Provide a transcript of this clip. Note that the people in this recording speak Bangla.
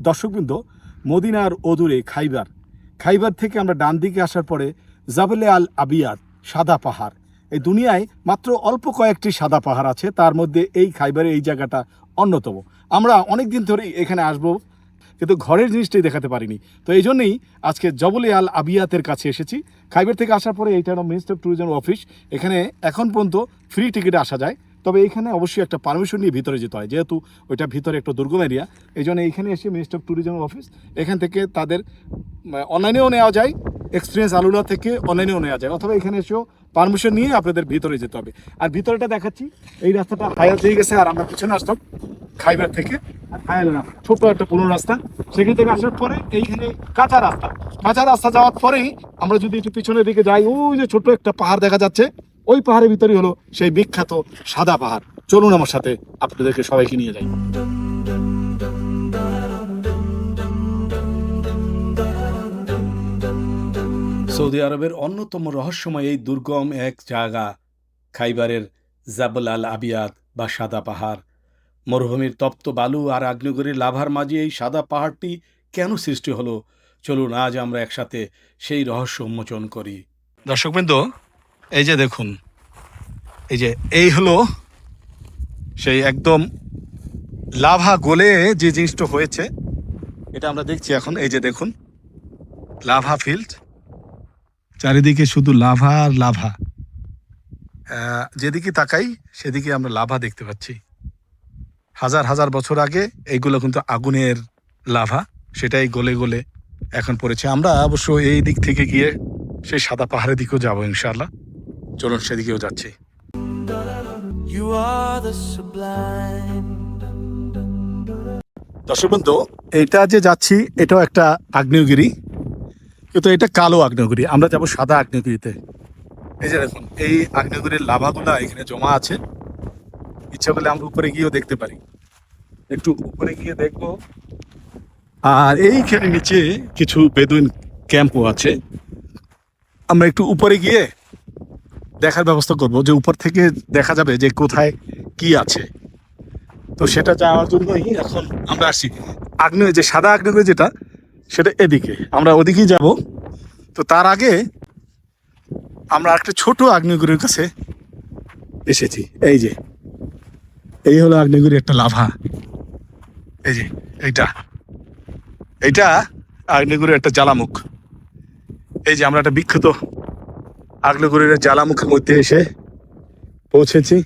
দর্শকবৃন্দ, মদিনার অদূরে খাইবার থেকে আমরা ডান দিকে আসার পরে জাবলে আল আবিয়াদ, সাদা পাহাড়। এই দুনিয়ায় মাত্র অল্প কয়েকটি সাদা পাহাড় আছে, তার মধ্যে এই খাইবারের এই জায়গাটা অন্যতম। আমরা অনেক দিন ধরেই এখানে আসবো, কিন্তু ঘরের জিনিসটাই দেখাতে পারিনি। তো এই জন্যই আজকে জবলে আল আবিয়াতের কাছে এসেছি। খাইবার থেকে আসার পরে এইটা হলো মিনিস্ট্রি অফ ট্যুরিজম অফিস। এখানে এখন পর্যন্ত ফ্রি টিকিটে আসা যায়, তবে এখানে অবশ্যই একটা পারমিশন নিয়ে ভিতরে যেতে হয়, যেহেতু ওইটা ভিতরে একটা দুর্গম এরিয়া। এই জন্য এইখানে এসে মিনিস্ট্রি অফ ট্যুরিজম অফিস, এখান থেকে তাদের অনলাইনেও নেওয়া যায়, এক্সপিরিয়েন্স আলুলা থেকে অনলাইনেও নেওয়া যায়, অথবা এখানে এসেও পারমিশন নিয়ে আপনাদের ভিতরে যেতে হবে। আর ভিতরেটা দেখাচ্ছি, এই রাস্তাটা হায়াল দিয়ে গেছে, আর আমরা পিছনে আসতাম খাইবার থেকে হায়াল না, ছোট একটা পুরনো রাস্তা। সেখান থেকে আসার পরে এইখানে কাঁচা রাস্তা যাওয়ার পরেই আমরা যদি একটু পিছনের দিকে যাই, ওই যে ছোট একটা পাহাড় দেখা যাচ্ছে, ওই পাহাড়ের ভিতরেই হলো সেই বিখ্যাত সাদা পাহাড়। চলুন আমার সাথে আপনাদেরকে সবাইকে নিয়ে যাই। সৌদি আরবের অন্যতম রহস্যময় এই দুর্গম এক জায়গা খাইবারের জাবল আল আবিয়াদ বা সাদা পাহাড়। মরুভূমির তপ্ত বালু আর আগ্নেয়গিরির লাভার মাঝে এই সাদা পাহাড়টি কেন সৃষ্টি হলো, চলুন আজ আমরা একসাথে সেই রহস্য উন্মোচন করি। দর্শকবৃন্দ, এই যে দেখুন, এই হলো সেই একদম লাভা গলে যে জিনিসটা হয়েছে, এটা আমরা দেখছি এখন। এই যে দেখুন, লাভা ফিল্ড, চারিদিকে শুধু লাভা আর লাভা। যেদিকে তাকাই সেদিকে আমরা লাভা দেখতে পাচ্ছি। হাজার হাজার বছর আগে এইগুলো কিন্তু আগুনের লাভা, সেটাই গলে গলে এখন পড়েছে। আমরা অবশ্য এই দিক থেকে গিয়ে সেই সাদা পাহাড়ের দিকেও যাবো ইনশাআল্লাহ। চলুন সেদিকেও যাচ্ছি। দর্শক বন্ধু, এটা যে যাচ্ছি এটাও একটা আগ্নেয়গিরি, কিন্তু এটা কালো আগ্নেয়গিরি। আমরা যাবো সাদা আগ্নেয়গিরিতে। এই যে দেখুন, এই আগ্নেয়গিরির লাভাগুলা এখানে জমা আছে। ইচ্ছা করলে আমরা উপরে গিয়েও দেখতে পারি, একটু উপরে গিয়ে দেখবো। আর এইখানে নিচে কিছু বেদুইন ক্যাম্পও আছে। আমরা একটু উপরে গিয়ে দেখার ব্যবস্থা করব, যে উপর থেকে দেখা যাবে যে কোথায় কি আছে। তো সেটা যাওয়ার জন্যই এখন আমরা আসছি। আগ্নেয় যে সাদা আগ্নেয়গিরি যেটা, সেটা এদিকে, আমরা ওদিকেই যাব। তো তার আগে আমরা একটা ছোট আগ্নেয়গিরির কাছে এসেছি। এই হলো আগ্নেয়গিরি একটা লাভা। এই যে এইটা আগ্নেয়গিরির একটা জ্বালামুখ। এই যে আমরা একটা বিখ্যাত আগ্নেয়গিরির জ্বালামুখের মধ্যে এসে পৌঁছেছি।